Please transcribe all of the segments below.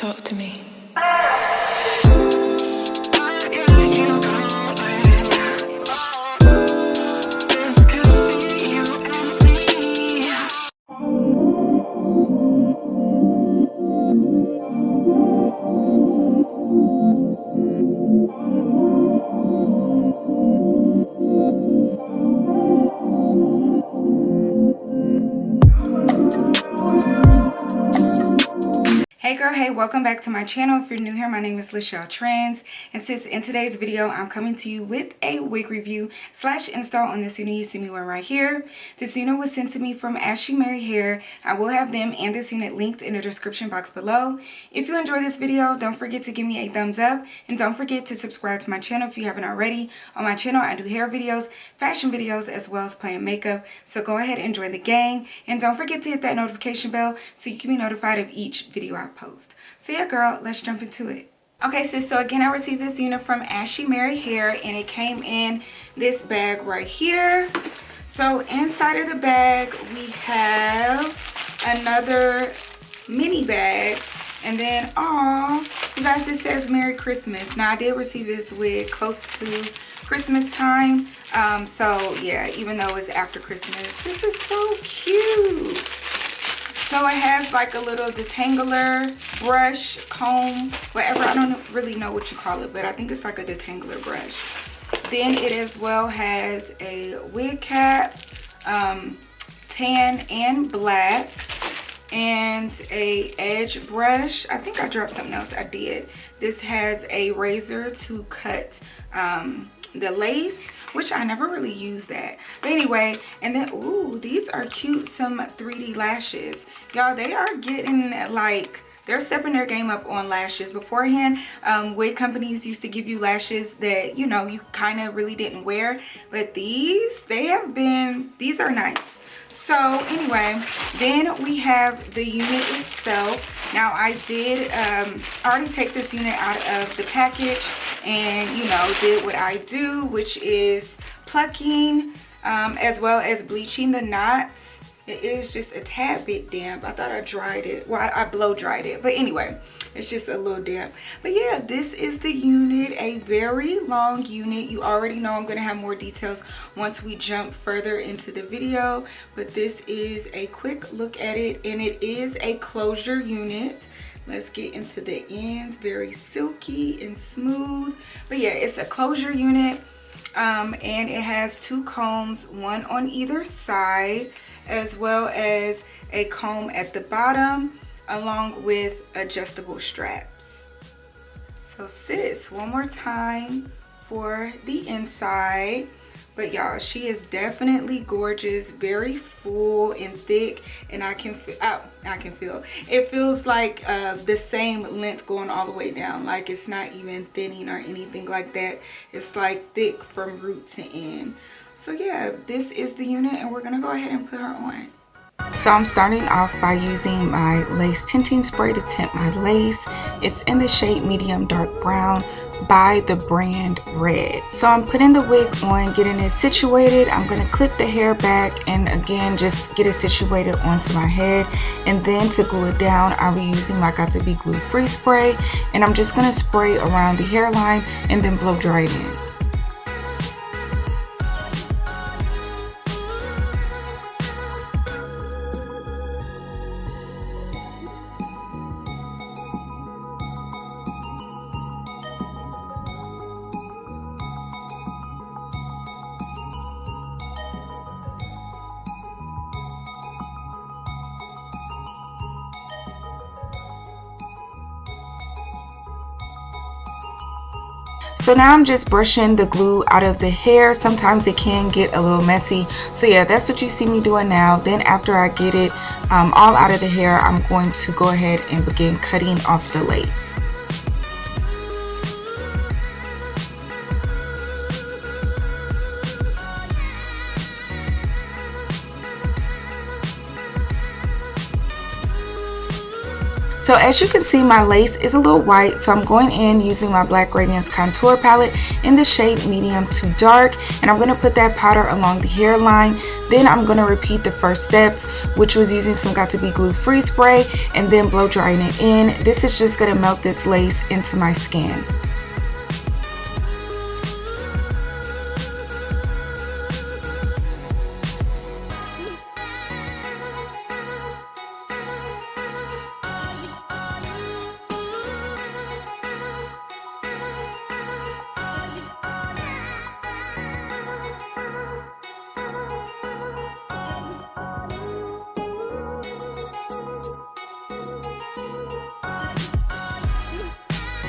Talk to me. Hey girl, hey, welcome back to my channel. If you're new here, my name is lachelletrends, and since in today's video I'm coming to you with a wig review slash install on this unit you see me wearing right here. This unit was sent to me from Ashimary Hair. I will have them and this unit linked in the description box below. If you enjoy this video, don't forget to give me a thumbs up, and don't forget to subscribe to my channel if you haven't already. On my channel I do hair videos, fashion videos, as well as playing makeup, so go ahead and join the gang, and don't forget to hit that notification bell so you can be notified of each video I post. So yeah girl, let's jump into it. Okay sis, so again I received this unit from Ashimary Hair, and it came in this bag right here. So inside of the bag we have another mini bag, and then you guys, it says Merry Christmas. Now I did receive this wig close to Christmas time, so yeah, even though it's after Christmas, this is so cute. So it has like a little detangler brush, comb, whatever. I don't really know what you call it, but I think it's like a detangler brush. Then it as well has a wig cap, tan and black, and a edge brush. I think I dropped something else. I did. This has a razor to cut the lace, which I never really use that, but anyway. And then ooh, these are cute, some 3D lashes, y'all. They are getting, like, they're stepping their game up on lashes. Beforehand, wig companies used to give you lashes that, you know, you kind of really didn't wear, but these are nice. So anyway, then we have the unit itself. Now I did already take this unit out of the package, and you know, did what I do, which is plucking as well as bleaching the knots. It is just a tad bit damp. I thought I dried it. Well, I blow dried it, but anyway, it's just a little damp. But yeah, this is the unit, a very long unit. You already know I'm going to have more details once we jump further into the video, but this is a quick look at it, and it is a closure unit. Let's get into the ends. Very silky and smooth, but yeah, it's a closure unit, and it has two combs, one on either side, as well as a comb at the bottom, along with adjustable straps. So sis, one more time for the inside. But y'all, she is definitely gorgeous, very full and thick, and I can feel it feels like the same length going all the way down. Like, it's not even thinning or anything like that. It's like thick from root to end. So yeah, this is the unit, and we're gonna go ahead and put her on. So I'm starting off by using my lace tinting spray to tint my lace. It's in the shade medium dark brown by the brand Red. So I'm putting the wig on, getting it situated. I'm going to clip the hair back, and again, just get it situated onto my head. And then to glue it down, I'll be using my Got To Be Glue Free spray, and I'm just going to spray around the hairline and then blow dry it in. So now I'm just brushing the glue out of the hair. Sometimes it can get a little messy. So yeah, that's what you see me doing now. Then after I get it all out of the hair, I'm going to go ahead and begin cutting off the lace. So as you can see, my lace is a little white, so I'm going in using my Black Radiance contour palette in the shade medium to dark, and I'm going to put that powder along the hairline. Then I'm going to repeat the first steps, which was using some Got To Be Glue free spray and then blow drying it in. This is just going to melt this lace into my skin.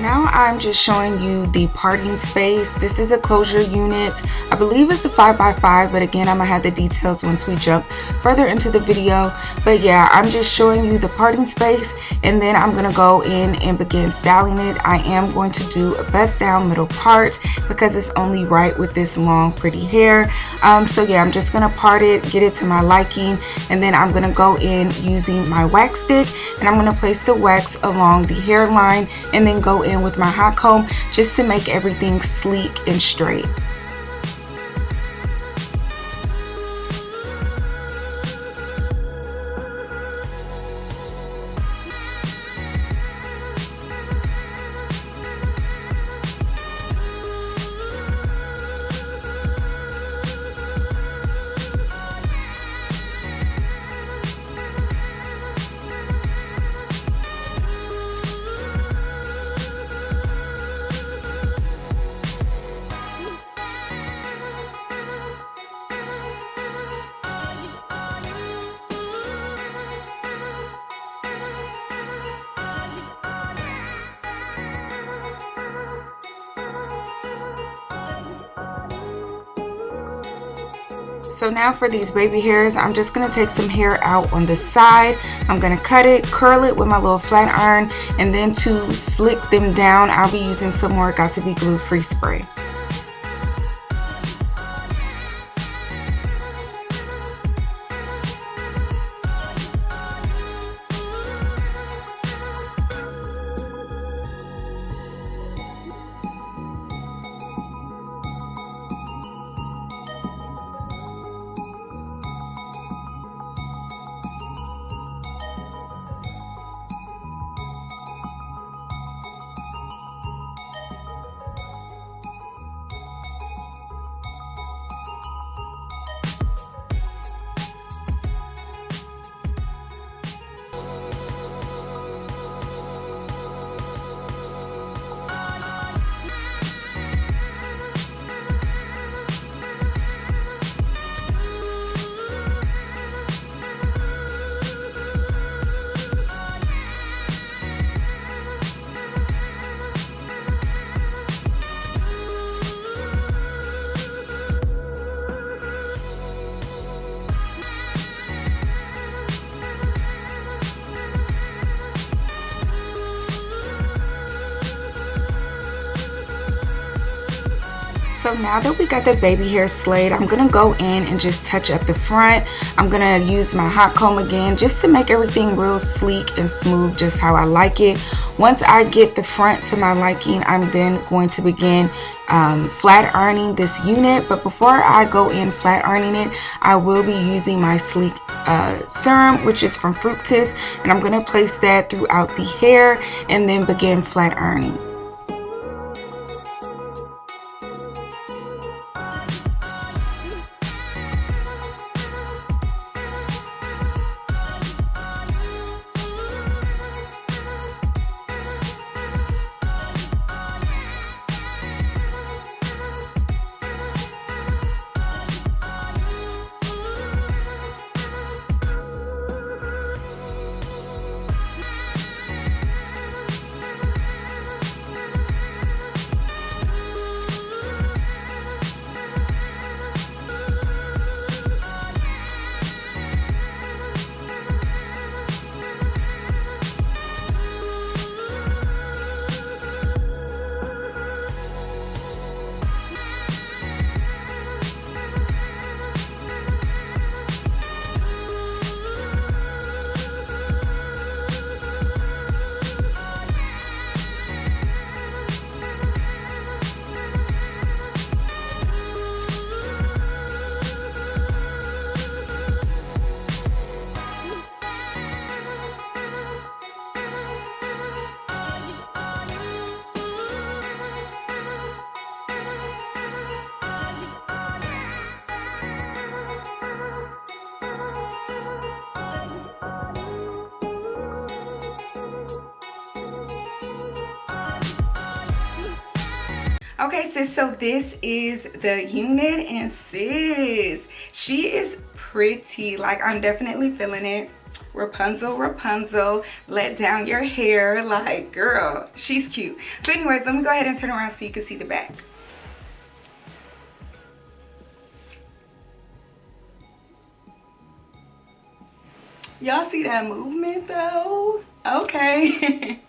Now I'm just showing you the parting space. This is a closure unit. I believe it's a 5x5, but again, I'm gonna have the details once we jump further into the video. But yeah, I'm just showing you the parting space, and then I'm gonna go in and begin styling it. I am going to do a best down middle part because it's only right with this long pretty hair. So yeah, I'm just gonna part it, get it to my liking, and then I'm gonna go in using my wax stick, and I'm gonna place the wax along the hairline and then go in with my hot comb just to make everything sleek and straight. So now for these baby hairs, I'm just going to take some hair out on the side. I'm going to cut it, curl it with my little flat iron, and then to slick them down, I'll be using some more Got To Be Glue free spray. So now that we got the baby hair slayed, I'm gonna go in and just touch up the front. I'm gonna use my hot comb again just to make everything real sleek and smooth, just how I like it. Once I get the front to my liking, I'm then going to begin flat ironing this unit. But before I go in flat ironing it, I will be using my sleek serum, which is from Fructis, and I'm gonna place that throughout the hair and then begin flat ironing. Okay, sis, so this is the unit, and sis, she is pretty. Like, I'm definitely feeling it. Rapunzel, Rapunzel, let down your hair. Like, girl, she's cute. So anyways, let me go ahead and turn around so you can see the back. Y'all see that movement though? Okay.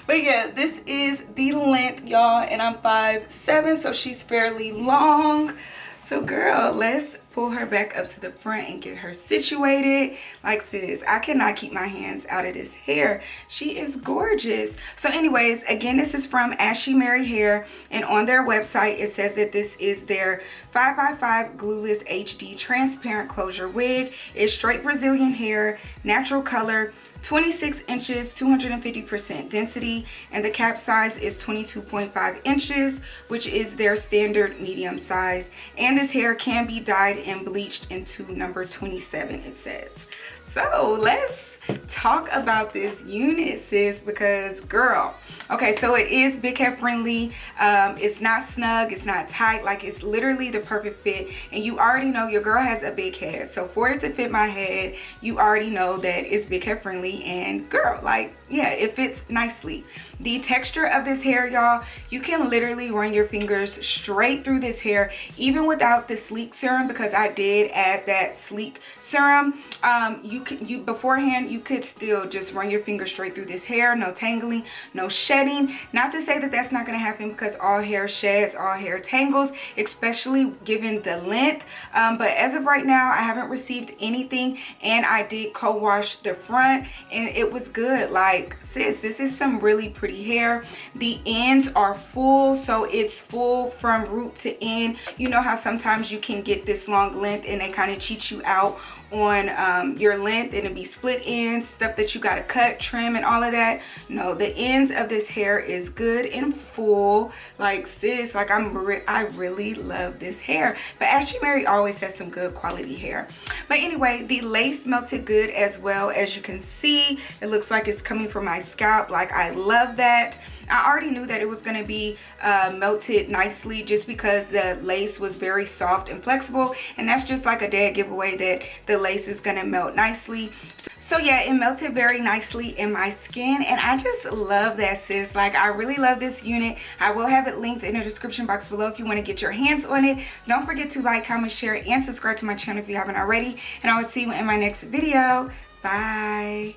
But yeah, this is the length, y'all, and I'm 5'7", so she's fairly long. So girl, let's pull her back up to the front and get her situated. Like, sis, I cannot keep my hands out of this hair. She is gorgeous. So anyways, again, this is from Ashimary Hair, and on their website it says that this is their 5x5 glueless HD transparent closure wig. It's straight Brazilian hair, natural color, 26 inches, 250% density, and the cap size is 22.5 inches, which is their standard medium size. And this hair can be dyed and bleached into number 27, it says. So let's talk about this unit, sis, because girl, okay, so it is big head friendly. It's not snug, it's not tight, like it's literally the perfect fit. And you already know your girl has a big head, so for it to fit my head, you already know that it's big head friendly. And girl, like, yeah, it fits nicely. The texture of this hair, y'all, you can literally run your fingers straight through this hair, even without the sleek serum, because I did add that sleek serum. You beforehand, you could still just run your finger straight through this hair. No tangling, no shedding. Not to say that that's not going to happen, because all hair sheds, all hair tangles, especially given the length. But as of right now, I haven't received anything, and I did co-wash the front and it was good. Like, sis, this is some really pretty hair. The ends are full, so it's full from root to end. You know how sometimes you can get this long length and they kind of cheat you out on your length, and it'd be split ends, stuff that you gotta cut, trim, and all of that. No, the ends of this hair is good and full. Like, sis, like I really love this hair. But Ashimary always has some good quality hair. But anyway, the lace melted good as well. As you can see, it looks like it's coming from my scalp. Like, I love that. I already knew that it was going to be melted nicely, just because the lace was very soft and flexible, and that's just like a dead giveaway that the lace is going to melt nicely. So yeah, it melted very nicely in my skin, and I just love that, sis. Like, I really love this unit. I will have it linked in the description box below if you want to get your hands on it. Don't forget to like, comment, share, and subscribe to my channel if you haven't already, and I will see you in my next video. Bye.